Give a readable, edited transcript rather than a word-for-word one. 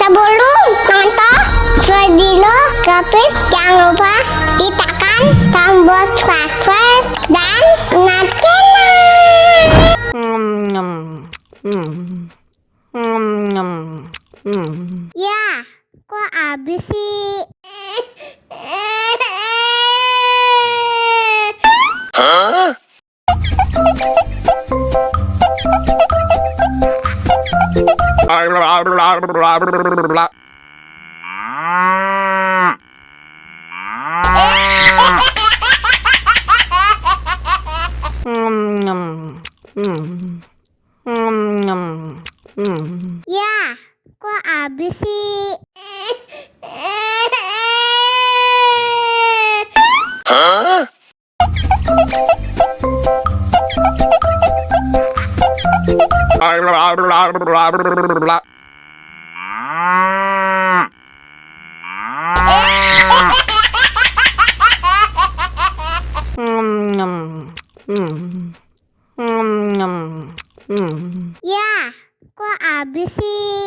Sebelum nonton video Gavin, jangan lupa ditekan tombol subscribe dan nyalakan. Ya, kok habis sih? Ya, kok habis sih? Ya, kok habis sih?